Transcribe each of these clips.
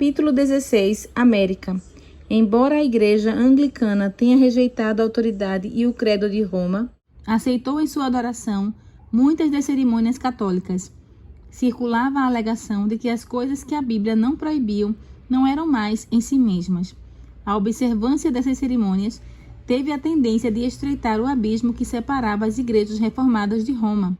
Capítulo 16. América. Embora a Igreja Anglicana tenha rejeitado a autoridade e o credo de Roma, aceitou em sua adoração muitas das cerimônias católicas. Circulava a alegação de que as coisas que a Bíblia não proibiu não eram mais em si mesmas. A observância dessas cerimônias teve a tendência de estreitar o abismo que separava as igrejas reformadas de Roma.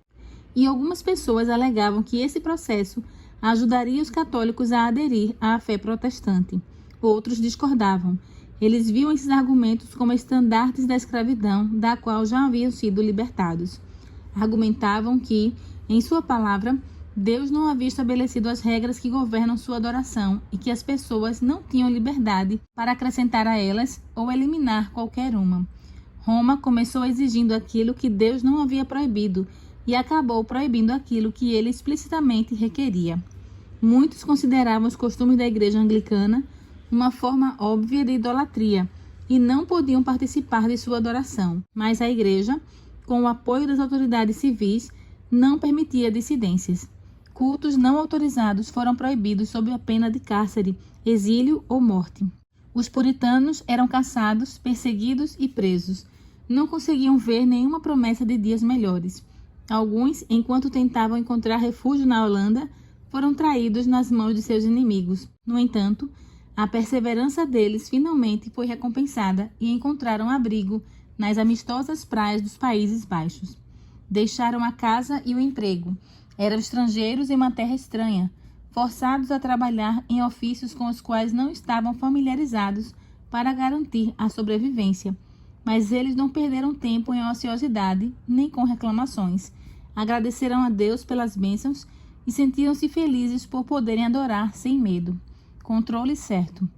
E algumas pessoas alegavam que esse processo ajudaria os católicos a aderir à fé protestante. Outros discordavam. Eles viam esses argumentos como estandartes da escravidão, da qual já haviam sido libertados. Argumentavam que, em sua palavra, Deus não havia estabelecido as regras que governam sua adoração e que as pessoas não tinham liberdade para acrescentar a elas ou eliminar qualquer uma. Roma começou exigindo aquilo que Deus não havia proibido e acabou proibindo aquilo que ele explicitamente requeria. Muitos consideravam os costumes da Igreja Anglicana uma forma óbvia de idolatria e não podiam participar de sua adoração, mas a Igreja, com o apoio das autoridades civis, não permitia dissidências. Cultos não autorizados foram proibidos sob a pena de cárcere, exílio ou morte. Os puritanos eram caçados, perseguidos e presos. Não conseguiam ver nenhuma promessa de dias melhores. Alguns, enquanto tentavam encontrar refúgio na Holanda, foram traídos nas mãos de seus inimigos. No entanto, a perseverança deles finalmente foi recompensada e encontraram abrigo nas amistosas praias dos Países Baixos. Deixaram a casa e o emprego. Eram estrangeiros em uma terra estranha, forçados a trabalhar em ofícios com os quais não estavam familiarizados para garantir a sobrevivência. Mas eles não perderam tempo em ociosidade, nem com reclamações. Agradeceram a Deus pelas bênçãos e sentiram-se felizes por poderem adorar sem medo. Controle certo.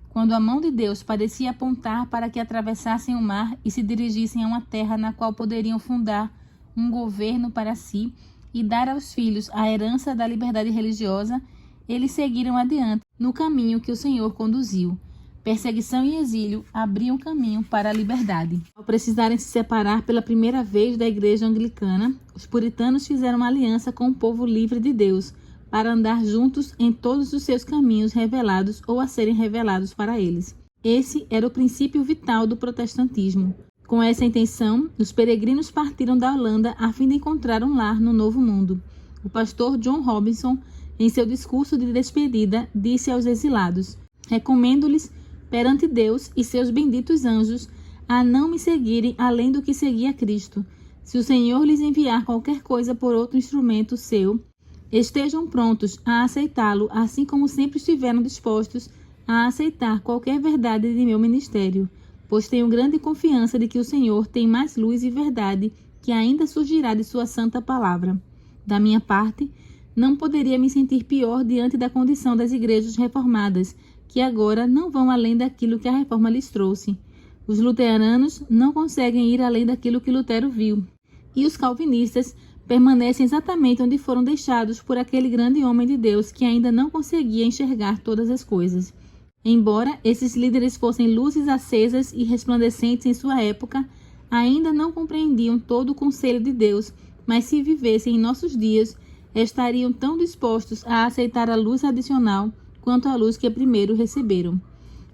Quando a mão de Deus parecia apontar para que atravessassem o mar e se dirigissem a uma terra na qual poderiam fundar um governo para si e dar aos filhos a herança da liberdade religiosa, eles seguiram adiante no caminho que o Senhor conduziu. Perseguição e exílio abriam caminho para a liberdade. Ao precisarem se separar pela primeira vez da Igreja Anglicana, os puritanos fizeram uma aliança com o povo livre de Deus, para andar juntos em todos os seus caminhos revelados ou a serem revelados para eles. Esse era o princípio vital do protestantismo. Com essa intenção, os peregrinos partiram da Holanda a fim de encontrar um lar no Novo Mundo. O pastor John Robinson, em seu discurso de despedida, disse aos exilados: "Recomendo-lhes, perante Deus e seus benditos anjos, a não me seguirem além do que seguia Cristo. Se o Senhor lhes enviar qualquer coisa por outro instrumento seu, estejam prontos a aceitá-lo, assim como sempre estiveram dispostos a aceitar qualquer verdade de meu ministério, pois tenho grande confiança de que o Senhor tem mais luz e verdade que ainda surgirá de sua santa palavra. Da minha parte, não poderia me sentir pior diante da condição das igrejas reformadas, que agora não vão além daquilo que a reforma lhes trouxe. Os luteranos não conseguem ir além daquilo que Lutero viu, e os calvinistas permanecem exatamente onde foram deixados por aquele grande homem de Deus que ainda não conseguia enxergar todas as coisas. Embora esses líderes fossem luzes acesas e resplandecentes em sua época, ainda não compreendiam todo o conselho de Deus, mas se vivessem em nossos dias, estariam tão dispostos a aceitar a luz adicional quanto a luz que primeiro receberam.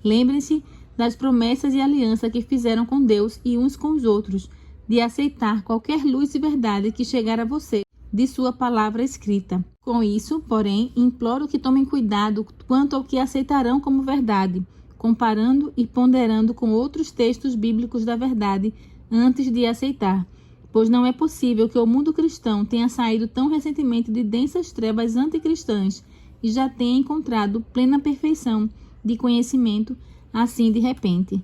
Lembrem-se das promessas e aliança que fizeram com Deus e uns com os outros, de aceitar qualquer luz e verdade que chegar a você de sua palavra escrita. Com isso, porém, imploro que tomem cuidado quanto ao que aceitarão como verdade, comparando e ponderando com outros textos bíblicos da verdade antes de aceitar, pois não é possível que o mundo cristão tenha saído tão recentemente de densas trevas anticristãs e já tenha encontrado plena perfeição de conhecimento assim de repente.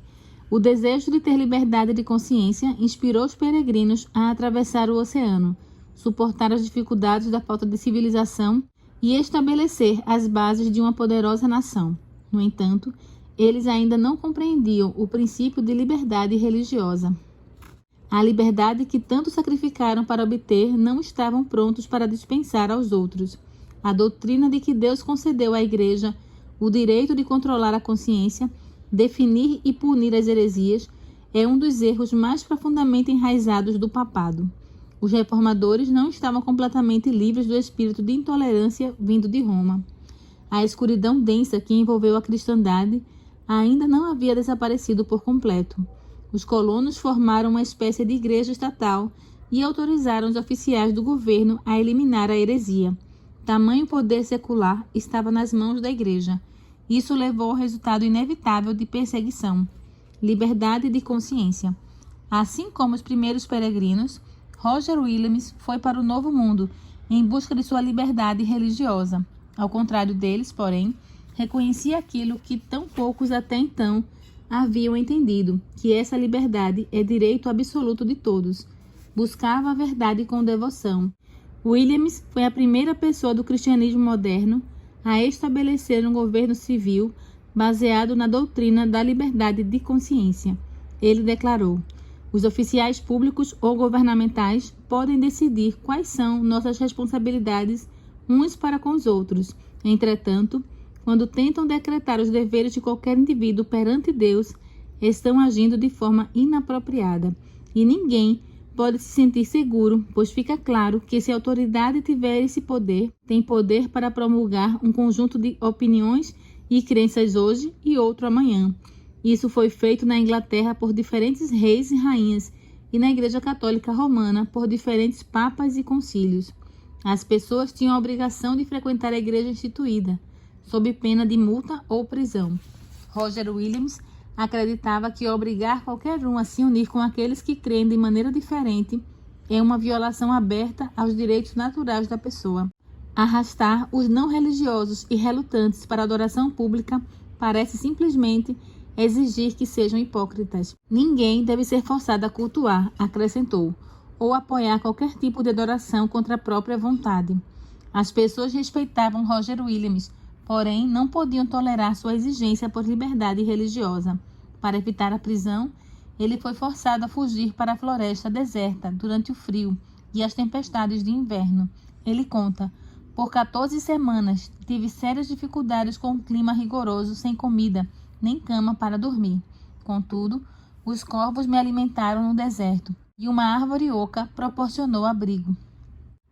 O desejo de ter liberdade de consciência inspirou os peregrinos a atravessar o oceano, suportar as dificuldades da falta de civilização e estabelecer as bases de uma poderosa nação. No entanto, eles ainda não compreendiam o princípio de liberdade religiosa. A liberdade que tanto sacrificaram para obter não estavam prontos para dispensar aos outros. A doutrina de que Deus concedeu à Igreja o direito de controlar a consciência, definir e punir as heresias, é um dos erros mais profundamente enraizados do papado. Os reformadores não estavam completamente livres do espírito de intolerância vindo de Roma. A escuridão densa que envolveu a cristandade ainda não havia desaparecido por completo. Os colonos formaram uma espécie de igreja estatal e autorizaram os oficiais do governo a eliminar a heresia. Tamanho poder secular estava nas mãos da igreja. Isso levou ao resultado inevitável de perseguição, liberdade de consciência. Assim como os primeiros peregrinos, Roger Williams foi para o Novo Mundo em busca de sua liberdade religiosa. Ao contrário deles, porém, reconhecia aquilo que tão poucos até então haviam entendido, que essa liberdade é direito absoluto de todos. Buscava a verdade com devoção. Williams foi a primeira pessoa do cristianismo moderno a estabelecer um governo civil baseado na doutrina da liberdade de consciência. Ele declarou: os oficiais públicos ou governamentais podem decidir quais são nossas responsabilidades uns para com os outros. Entretanto, quando tentam decretar os deveres de qualquer indivíduo perante Deus, estão agindo de forma inapropriada. E ninguém pode se sentir seguro, pois fica claro que se a autoridade tiver esse poder, tem poder para promulgar um conjunto de opiniões e crenças hoje e outro amanhã. Isso foi feito na Inglaterra por diferentes reis e rainhas e na Igreja Católica Romana por diferentes papas e concílios. As pessoas tinham a obrigação de frequentar a igreja instituída, sob pena de multa ou prisão. Roger Williams acreditava que obrigar qualquer um a se unir com aqueles que creem de maneira diferente é uma violação aberta aos direitos naturais da pessoa. Arrastar os não religiosos e relutantes para a adoração pública parece simplesmente exigir que sejam hipócritas. Ninguém deve ser forçado a cultuar, acrescentou, ou apoiar qualquer tipo de adoração contra a própria vontade. As pessoas respeitavam Roger Williams, porém não podiam tolerar sua exigência por liberdade religiosa. Para evitar a prisão, ele foi forçado a fugir para a floresta deserta durante o frio e as tempestades de inverno. Ele conta: por 14 semanas tive sérias dificuldades com o clima rigoroso, sem comida, nem cama para dormir. Contudo, os corvos me alimentaram no deserto e uma árvore oca proporcionou abrigo.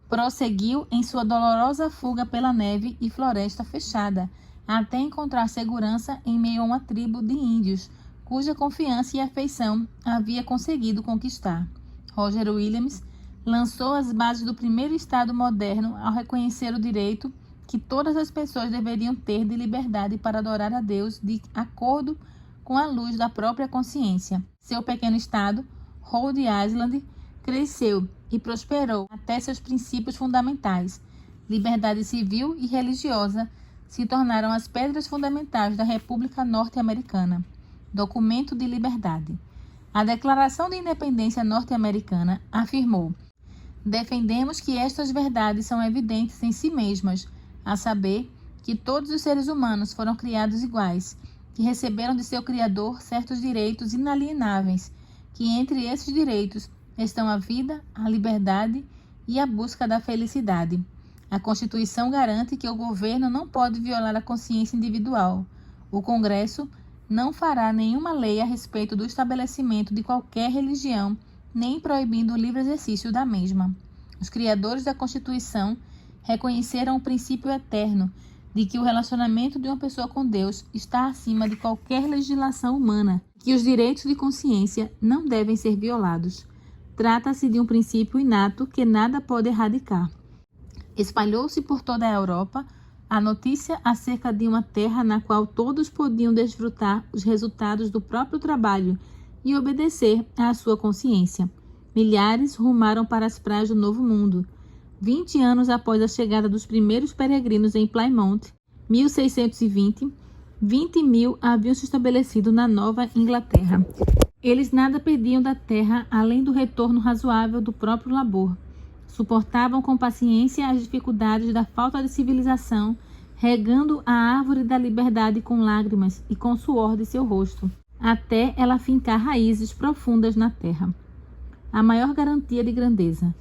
Prosseguiu em sua dolorosa fuga pela neve e floresta fechada, até encontrar segurança em meio a uma tribo de índios, cuja confiança e afeição havia conseguido conquistar. Roger Williams lançou as bases do primeiro Estado moderno ao reconhecer o direito que todas as pessoas deveriam ter de liberdade para adorar a Deus de acordo com a luz da própria consciência. Seu pequeno Estado, Rhode Island, cresceu e prosperou até seus princípios fundamentais. Liberdade civil e religiosa se tornaram as pedras fundamentais da República Norte-Americana. Documento de liberdade. A Declaração de Independência norte-americana afirmou: defendemos que estas verdades são evidentes em si mesmas, a saber, que todos os seres humanos foram criados iguais, que receberam de seu Criador certos direitos inalienáveis, que entre esses direitos estão a vida, a liberdade e a busca da felicidade. A Constituição garante que o governo não pode violar a consciência individual. O Congresso não fará nenhuma lei a respeito do estabelecimento de qualquer religião, nem proibindo o livre exercício da mesma. Os criadores da Constituição reconheceram o princípio eterno de que o relacionamento de uma pessoa com Deus está acima de qualquer legislação humana, que os direitos de consciência não devem ser violados. Trata-se de um princípio inato que nada pode erradicar. Espalhou-se por toda a Europa a notícia acerca de uma terra na qual todos podiam desfrutar os resultados do próprio trabalho e obedecer à sua consciência. Milhares rumaram para as praias do Novo Mundo. 20 anos após a chegada dos primeiros peregrinos em Plymouth, 1620, 20 mil haviam se estabelecido na Nova Inglaterra. Eles nada pediam da terra além do retorno razoável do próprio labor. Suportavam com paciência as dificuldades da falta de civilização, regando a árvore da liberdade com lágrimas e com suor de seu rosto, até ela fincar raízes profundas na terra. A maior garantia de grandeza.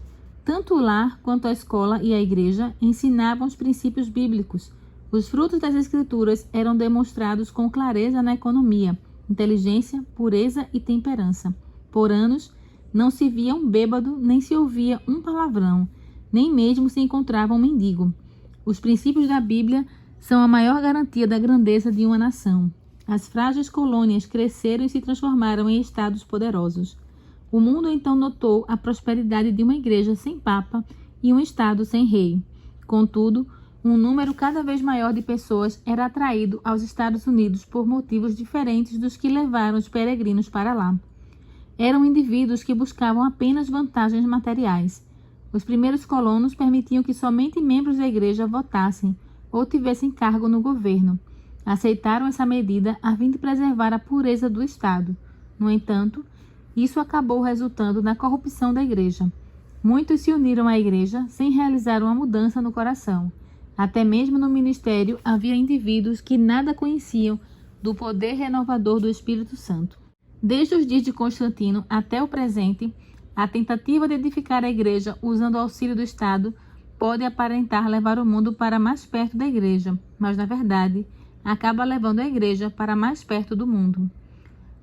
Tanto o lar quanto a escola e a igreja ensinavam os princípios bíblicos. Os frutos das escrituras eram demonstrados com clareza na economia, inteligência, pureza e temperança. Por anos, não se via um bêbado, nem se ouvia um palavrão, nem mesmo se encontrava um mendigo. Os princípios da Bíblia são a maior garantia da grandeza de uma nação. As frágeis colônias cresceram e se transformaram em estados poderosos. O mundo então notou a prosperidade de uma igreja sem papa e um estado sem rei. Contudo, um número cada vez maior de pessoas era atraído aos Estados Unidos por motivos diferentes dos que levaram os peregrinos para lá. Eram indivíduos que buscavam apenas vantagens materiais. Os primeiros colonos permitiam que somente membros da igreja votassem ou tivessem cargo no governo. Aceitaram essa medida a fim de preservar a pureza do Estado. No entanto, isso acabou resultando na corrupção da igreja. Muitos se uniram à igreja sem realizar uma mudança no coração. Até mesmo no ministério havia indivíduos que nada conheciam do poder renovador do Espírito Santo. Desde os dias de Constantino até o presente, a tentativa de edificar a igreja usando o auxílio do Estado pode aparentar levar o mundo para mais perto da igreja, mas na verdade acaba levando a igreja para mais perto do mundo.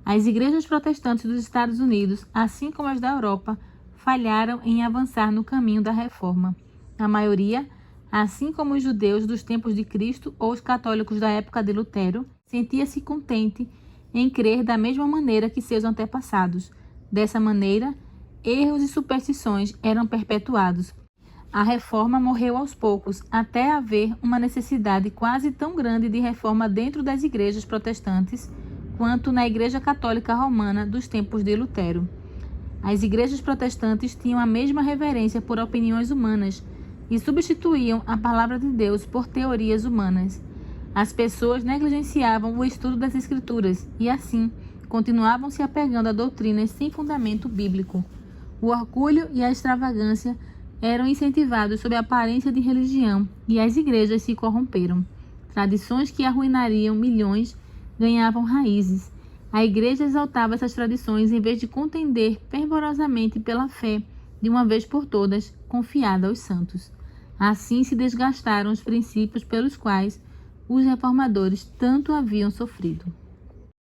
As igrejas protestantes dos Estados Unidos, assim como as da Europa, falharam em avançar no caminho da reforma. A maioria, assim como os judeus dos tempos de Cristo ou os católicos da época de Lutero, sentia-se contente em crer da mesma maneira que seus antepassados. Dessa maneira, erros e superstições eram perpetuados. A reforma morreu aos poucos, até haver uma necessidade quase tão grande de reforma dentro das igrejas protestantes quanto na Igreja Católica Romana dos tempos de Lutero. As igrejas protestantes tinham a mesma reverência por opiniões humanas e substituíam a palavra de Deus por teorias humanas. As pessoas negligenciavam o estudo das Escrituras e, assim, continuavam se apegando a doutrinas sem fundamento bíblico. O orgulho e a extravagância eram incentivados sob a aparência de religião e as igrejas se corromperam. Tradições que arruinariam milhões ganhavam raízes. A igreja exaltava essas tradições em vez de contender fervorosamente pela fé, de uma vez por todas, confiada aos santos. Assim se desgastaram os princípios pelos quais os reformadores tanto haviam sofrido.